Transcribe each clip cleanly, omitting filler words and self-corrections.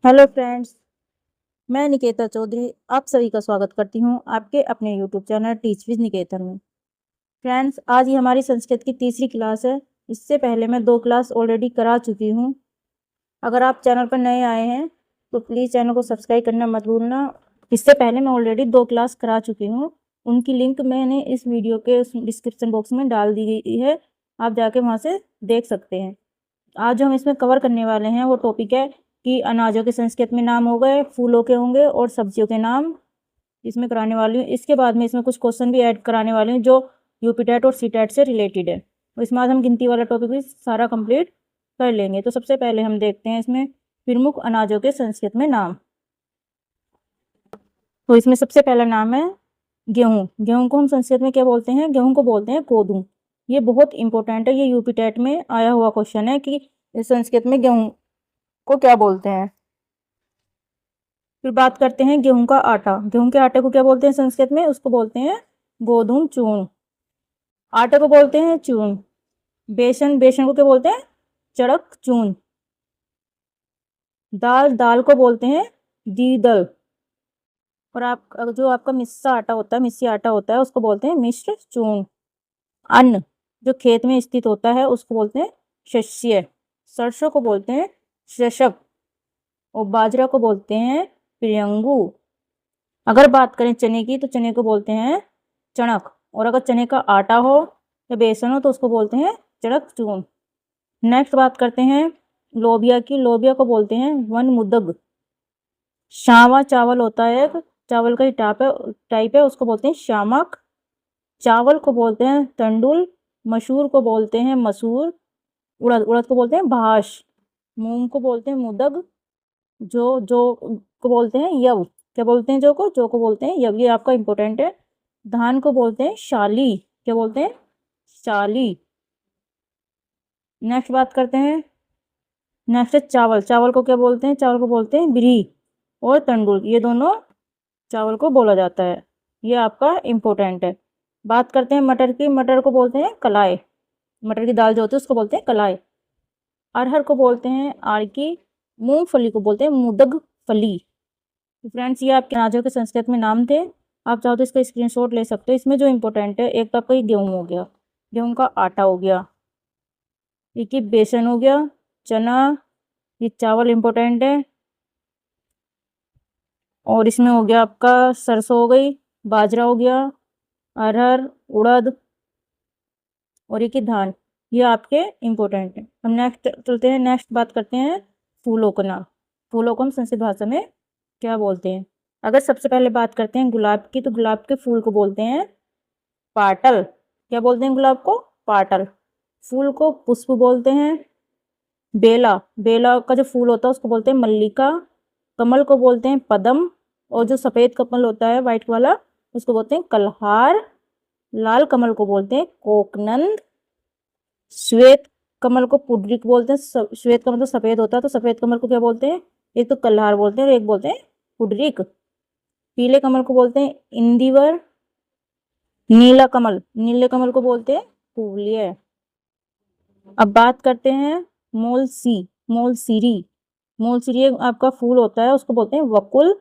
Hello friends, मैं निकेता चौधरी आप सभी का स्वागत करती हूँ आपके अपने यूट्यूब चैनल टीच विद निकेतन में। फ्रेंड्स, आज ही हमारी संस्कृत की तीसरी क्लास है। इससे पहले मैं 2 क्लास ऑलरेडी करा चुकी हूँ। अगर आप चैनल पर नए आए हैं तो प्लीज़ चैनल को सब्सक्राइब करना मत भूलना। इससे पहले मैं ऑलरेडी 2 क्लास करा चुकी हूँ। उनकी लिंक मैंने इस वीडियो के डिस्क्रिप्शन बॉक्स में डाल दी गई है, आप जाके वहाँ से देख सकते हैं। आज जो हम इसमें कवर करने वाले हैं वो टॉपिक है कि अनाजों के संस्कृत में नाम हो गए, फूलों के होंगे और सब्जियों के नाम इसमें कराने वाली हूँ। इसके बाद में इसमें कुछ क्वेश्चन भी ऐड कराने वाली हूँ जो यूपी टेट और सी टेट से रिलेटेड है। और इसमें आज हम गिनती वाला टॉपिक भी सारा कंप्लीट कर लेंगे। तो सबसे पहले हम देखते हैं इसमें प्रमुख अनाजों के संस्कृत में नाम। तो इसमें सबसे पहला नाम है गेहूँ। गेहूँ को हम संस्कृत में क्या बोलते हैं? गेहूँ को बोलते हैं गोधूम। ये बहुत इंपॉर्टेंट है, ये यूपी टेट में आया हुआ क्वेश्चन है कि संस्कृत में गेहूँ को क्या बोलते हैं। फिर बात करते हैं गेहूं का आटा। गेहूं के आटे को क्या बोलते हैं संस्कृत में? उसको बोलते हैं गोधूम चूर्ण। आटे को बोलते हैं चूर्ण। बेसन, बेसन को क्या बोलते हैं? चड़क चूर्ण। दाल, दाल को बोलते हैं द्विदल। और जो आपका मिस्सा आटा होता है, मिस्सी आटा होता है, उसको बोलते हैं मिश्र चूर्ण। अन्न जो खेत में स्थित होता है उसको बोलते हैं शस्य। सरसों को बोलते हैं शशक और बाजरा को बोलते हैं प्रियंगु। अगर बात करें चने की तो चने को बोलते हैं चणक। और अगर चने का आटा हो या बेसन हो तो उसको बोलते हैं चणक चूर्ण। नेक्स्ट बात करते हैं लोबिया की। लोबिया को बोलते हैं वन मुदग। शावा चावल होता है, चावल का ही टाइप है, उसको बोलते हैं शामक। चावल को बोलते हैं तंडुल। मसूर को बोलते हैं मसूर। उड़द, उड़द को बोलते हैं भाष। मूंग को बोलते हैं मुदग। जो को बोलते हैं यव। क्या बोलते हैं जो को बोलते हैं यव। ये आपका इंपॉर्टेंट है। धान को बोलते हैं शाली। क्या बोलते हैं? शाली। नेक्स्ट बात करते हैं, नेक्स्ट है चावल। चावल को क्या बोलते हैं? चावल को बोलते हैं बिरही और तंडुल। ये दोनों चावल को बोला जाता है, ये आपका इंपॉर्टेंट है। बात करते हैं मटर की। मटर को बोलते हैं कलाई। मटर की दाल जो होती है उसको बोलते हैं कलाई। अरहर को बोलते हैं आरकी। मूंगफली को बोलते हैं मुदग फली। तो फ्रेंड्स, ये आपके अनाजों के संस्कृत में नाम थे। आप चाहो तो इसका स्क्रीनशॉट ले सकते हो। इसमें जो इंपॉर्टेंट है, एक तो आपका ये गेहूँ हो गया, गेहूँ का आटा हो गया, एक ये बेसन हो गया, चना, ये चावल इंपॉर्टेंट है, और इसमें हो गया आपका सरसों हो गई, बाजरा हो गया, अरहर, उड़द और एक ही धान। ये आपके इंपॉर्टेंट है। हम नेक्स्ट चलते हैं। नेक्स्ट बात करते हैं फूलों का नाम। फूलों को हम संस्कृत भाषा में क्या बोलते हैं? अगर सबसे पहले बात करते हैं गुलाब की, तो गुलाब के फूल को बोलते हैं पाटल। क्या बोलते हैं गुलाब को? पाटल। फूल को पुष्प बोलते हैं। बेला, बेला का जो फूल होता है उसको बोलते हैं मल्लिका। कमल को बोलते हैं पद्म। और जो सफ़ेद कमल होता है वाइट वाला उसको बोलते हैं कलहार। लाल कमल को बोलते हैं कोकनंद। श्वेत कमल को पुंडरीक बोलते हैं। श्वेत कमल तो सफ़ेद होता है, तो सफ़ेद कमल को क्या बोलते हैं? एक तो कलहार बोलते हैं और एक बोलते हैं पुंडरीक। पीले कमल को बोलते हैं इंदिवर। नीला कमल, नीले कमल को बोलते हैं फूलिया। अब बात करते हैं मोलसी, मोलसीरी। मोलसीरी आपका फूल होता है, उसको बोलते हैं वकुल।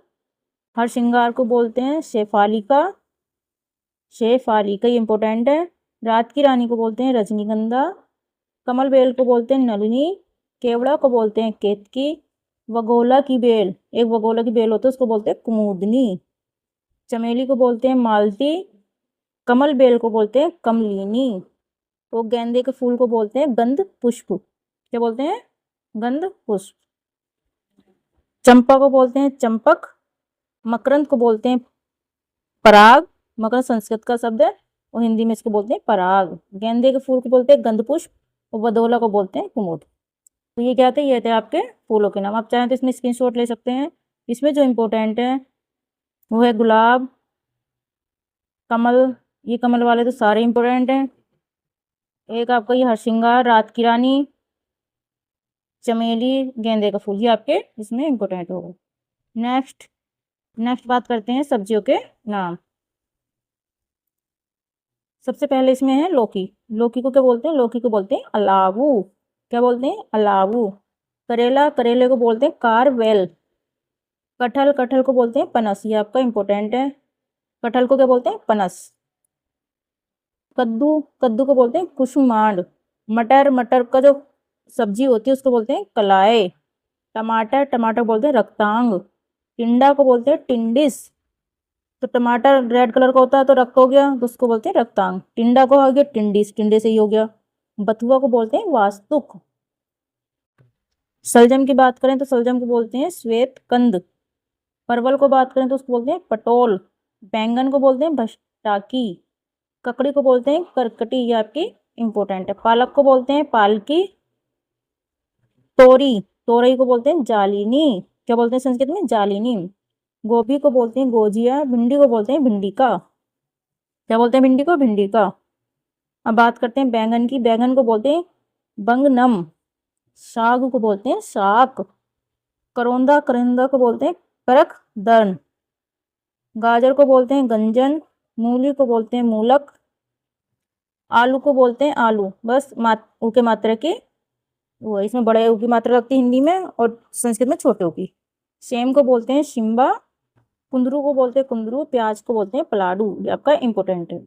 हर श्रृंगार को बोलते हैं शेफालिका। शेफालिका ये इंपॉर्टेंट है। रात की रानी को बोलते हैं रजनीगंधा। कमल बेल को बोलते हैं नलिनी। केवड़ा को बोलते हैं केतकी। वगोला की बेल, एक वगोला की बेल होती है उसको बोलते हैं कुमुदनी। चमेली को बोलते हैं मालती। कमल बेल को बोलते हैं कमलिनी। तो गेंदे के फूल को बोलते हैं गंध पुष्प। क्या बोलते हैं? गंध पुष्प। चंपा को बोलते हैं चंपक। मकरंद को बोलते हैं पराग। मकरंद संस्कृत का शब्द है और हिंदी में इसको बोलते हैं पराग। गेंदे के फूल को बोलते हैं गंध पुष्प और वदोला को बोलते हैं कुमुद। तो ये क्या थे? ये थे आपके फूलों के नाम। आप चाहें तो इसमें स्क्रीनशॉट ले सकते हैं। इसमें जो इम्पोर्टेंट है वो है गुलाब, कमल। ये कमल वाले तो सारे इम्पोर्टेंट हैं। एक आपका ये हरसिंगार, रात की रानी, चमेली, गेंदे का फूल, ये आपके इसमें इम्पोर्टेंट होगा। नेक्स्ट बात करते हैं सब्जियों के नाम। सबसे पहले इसमें है लौकी। लौकी को क्या बोलते हैं? लौकी को बोलते हैं अलावू। क्या बोलते हैं? अलावू। करेला, करेले को बोलते हैं कारवेल। कटहल, कटहल को बोलते हैं पनस, ये आपका इम्पोर्टेंट है। कटहल को क्या बोलते हैं? पनस। कद्दू, कद्दू को बोलते हैं कुसुमांड। मटर, मटर का जो सब्जी होती है उसको बोलते हैं कलाए। टमाटर, टमाटर बोलते हैं रक्तांग। टिंडा को बोलते हैं टिंडिस। तो टमाटर रेड कलर का होता है तो रक्त हो गया, तो उसको बोलते हैं रक्तांग। टिंडा को हो गया टिंडिस, टिंडे से ही हो गया। बथुआ को बोलते हैं वास्तुक। सलजम की बात करें तो सलजम को बोलते हैं श्वेत कंद। परवल को बात करें तो उसको बोलते हैं पटोल। बैंगन को बोलते हैं भस्टाकी। ककड़ी को बोलते हैं करकटी, ये आपकी इंपॉर्टेंट है। पालक को बोलते हैं पालकी। तोरी, तोरई को बोलते हैं जालिनी। क्या बोलते हैं संस्कृत में? जालिनी। गोभी को बोलते हैं गोजिया। भिंडी को बोलते हैं भिंडी का। क्या बोलते हैं भिंडी को? भिंडी का। अब बात करते हैं बैंगन की। बैंगन को बोलते हैं बंगनम। साग को बोलते हैं साक। करौंदा, करिंदा को बोलते हैं करक दर्न। गाजर को बोलते हैं गंजन। मूली को बोलते हैं मूलक। आलू को बोलते हैं आलू। बस ऊ के मात्रा की वो है, इसमें बड़े ऊ की मात्रा लगती है हिंदी में और संस्कृत में छोटे ऊ की। सेम को बोलते हैं शिम्बा। कुंदरू को बोलते हैं कुंदरू। प्याज को बोलते हैं पलाडू, ये आपका इंपॉर्टेंट है।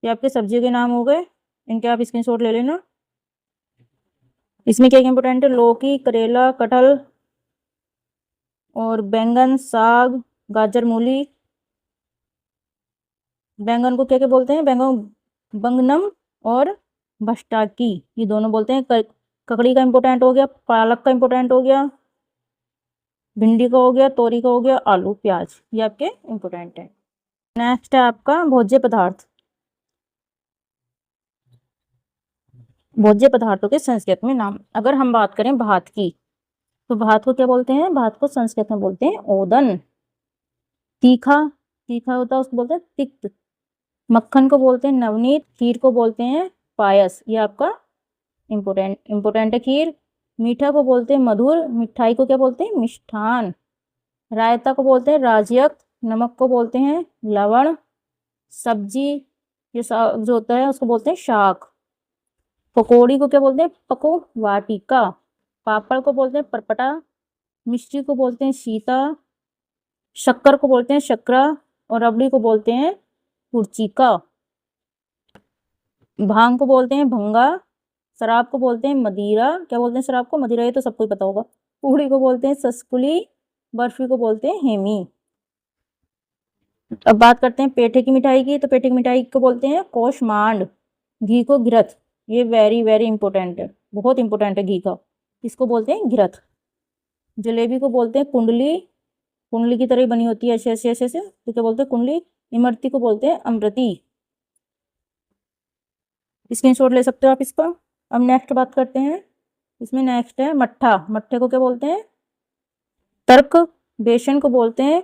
ये आपके सब्जियों के नाम हो गए, इनके आप स्क्रीनशॉट ले लेना। इसमें क्या इंपॉर्टेंट है? लौकी, करेला, कटहल और बैंगन, साग, गाजर, मूली। बैंगन को क्या क्या बोलते हैं? बैंगन बंगनम और भस्टाकी, ये दोनों बोलते हैं। ककड़ी का इंपॉर्टेंट हो गया, पालक का इंपॉर्टेंट हो गया, भिंडी का हो गया, तोरी का हो गया, आलू, प्याज, ये आपके इंपॉर्टेंट है। नेक्स्ट है आपका भोज्य पदार्थ। भोज्य पदार्थों के संस्कृत में नाम। अगर हम बात करें भात की, तो भात को क्या बोलते हैं? भात को संस्कृत में बोलते हैं ओदन। तीखा, तीखा होता है उसको बोलते हैं तिक्त। मक्खन को बोलते हैं नवनीत। खीर को बोलते हैं पायस, ये आपका इंपॉर्टेंट है खीर। मीठा को बोलते हैं मधुर। मिठाई को क्या बोलते हैं? मिष्ठान। रायता को बोलते हैं राजयक। नमक को बोलते हैं लवण। सब्जी ये जो होता है उसको बोलते हैं शाक। पकौड़ी को क्या बोलते हैं? पको वाटिका। पापड़ को बोलते हैं परपटा। मिश्री को बोलते हैं सीता। शक्कर को बोलते हैं शक्रा। और रबड़ी को बोलते हैं कुर्चिका। भांग को बोलते हैं भंगा। शराब को बोलते हैं मदिरा। क्या बोलते हैं शराब को? मदिरा, ये तो सबको ही पता होगा। पूड़ी को बोलते हैं ससकुली। बर्फी को बोलते हैं हेमी। अब बात करते हैं पेठे की मिठाई की, तो पेठे की मिठाई को बोलते हैं कोशमांड। घी को घिरथ, ये वेरी वेरी इंपॉर्टेंट है, बहुत इंपॉर्टेंट है घी का, इसको बोलते हैं घिरथ। जलेबी को बोलते हैं कुंडली। कुंडली की तरह बनी होती है ऐसे ऐसे ऐसे ऐसे, तो क्या बोलते हैं? कुंडली। इमरती को बोलते हैं अमृति। स्क्रीनशॉट ले सकते हो आप इसका। अब नेक्स्ट बात करते हैं, इसमें नेक्स्ट है मट्ठा। मट्ठे को क्या बोलते हैं? तर्क। बेसन को बोलते हैं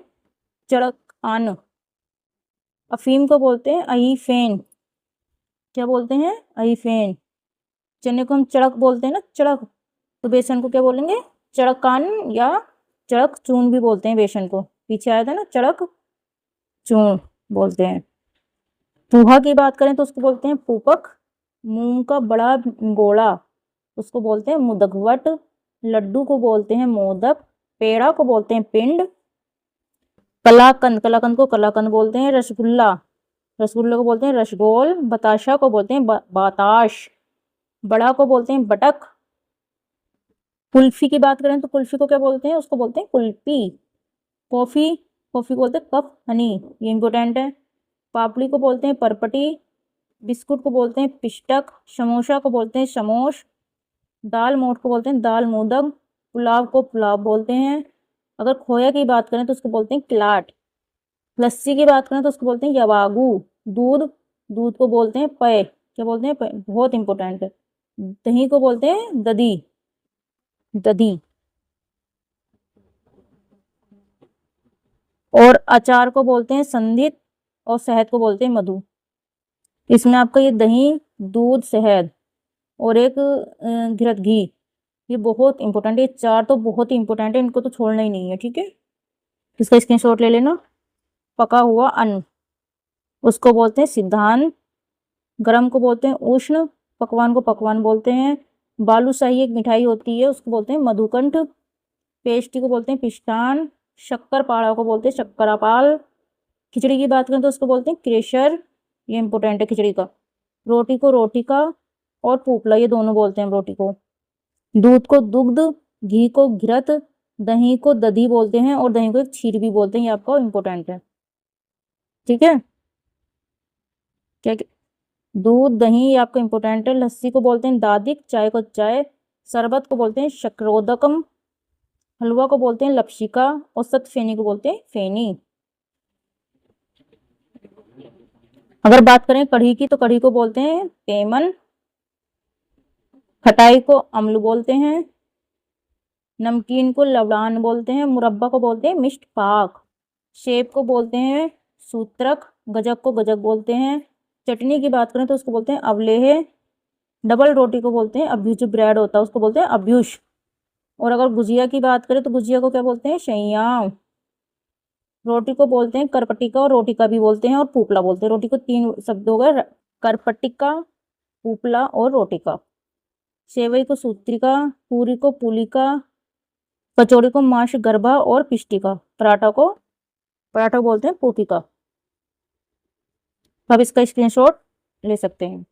चड़क आन। अफीम को बोलते हैं अहीफेन। क्या बोलते हैं? अहीफेन। चने को हम चड़क बोलते हैं ना, चड़क, तो बेसन को क्या बोलेंगे? चड़कान या चड़क चून भी बोलते हैं बेसन को, पीछे आया था ना, चड़क चून बोलते हैं। पोहा की बात करें तो उसको बोलते हैं पूपक। मूंग का बड़ा गोला उसको बोलते हैं मुदगवट। लड्डू को बोलते हैं मोदक। पेड़ा को बोलते हैं पिंड। कलाकंद, कलाकंद को कलाकंद बोलते हैं। रसगुल्ला, रसगुल्ले को बोलते हैं रसगोल। बताशा को बोलते हैं बताश। बड़ा को बोलते हैं बटक। कुल्फी की बात करें तो कुल्फी को क्या बोलते हैं? उसको बोलते हैं कुल्फी। कॉफी, कॉफी को बोलते हैं कप हनी, ये इंपॉर्टेंट है। पापड़ी को बोलते हैं परपटी। बिस्कुट को बोलते हैं पिष्टक। समोसा को बोलते हैं समोश। दाल मोठ को बोलते हैं दाल मोदक। पुलाव को पुलाव बोलते हैं। अगर खोया की बात करें तो उसको बोलते हैं किलाट। लस्सी की बात करें तो उसको बोलते हैं यवागू। दूध, दूध को बोलते हैं पय। क्या बोलते हैं? पय, बहुत इंपॉर्टेंट है। दही को बोलते हैं दधी, दधी। और अचार को बोलते हैं संधित। और शहद को बोलते हैं मधु। इसमें आपका ये दही, दूध, शहद और एक घिरत घी, ये बहुत इंपॉर्टेंट है। ये चार तो बहुत ही इंपॉर्टेंट है, इनको तो छोड़ना ही नहीं है, ठीक है। इसका स्क्रीनशॉट ले लेना। पका हुआ अन्न उसको बोलते हैं सिद्धांत। गरम को बोलते हैं उष्ण। पकवान को पकवान बोलते हैं। बालूशाही एक मिठाई होती है उसको बोलते हैं मधुकंठ। पेस्ट्री को बोलते हैं पिष्टान। शक्करपारा को बोलते हैं शक्करापाल। खिचड़ी की बात करें तो उसको बोलते हैं क्रेशर, ये इंपॉर्टेंट है खिचड़ी का। रोटी को रोटिका और पूपला, ये दोनों बोलते हैं रोटी को। दूध को दुग्ध, घी को घिरत, दही को दधी बोलते हैं और दही को एक क्षीर भी बोलते हैं, ये आपका इंपॉर्टेंट है। ठीक है, क्या दूध दही ये आपका इंपॉर्टेंट है। लस्सी को बोलते हैं दादिक, चाय को चाय, शरबत को बोलते हैं शक्रोदकम, हलवा को बोलते हैं लपशिका और सतफेनी को बोलते हैं फेनी। अगर बात करें कढ़ी की तो कढ़ी को बोलते हैं पेमन, खटाई को अम्ल बोलते हैं, नमकीन को लवड़ान बोलते हैं, मुरब्बा को बोलते हैं मिष्ट पाक, सेब को बोलते हैं सूत्रक, गजक को गजक बोलते हैं। चटनी की बात करें तो उसको बोलते हैं अवलेह, डबल रोटी को बोलते हैं अभ्युज, जो ब्रेड होता है उसको बोलते हैं अभ्युष। और अगर गुजिया की बात करें तो गुजिया को क्या बोलते हैं शैयाम। रोटी को बोलते हैं करपटिका और रोटिका भी बोलते हैं और पूपला बोलते हैं। रोटी को 3 शब्द हो गए, करपटिका, पूपला और रोटिका। सेवई को सूत्रिका, पूरी को पुलिका, कचौड़ी को माश गर्भा और पिष्टिका, पराठा बोलते हैं पूतिका। अब इसका स्क्रीनशॉट ले सकते हैं।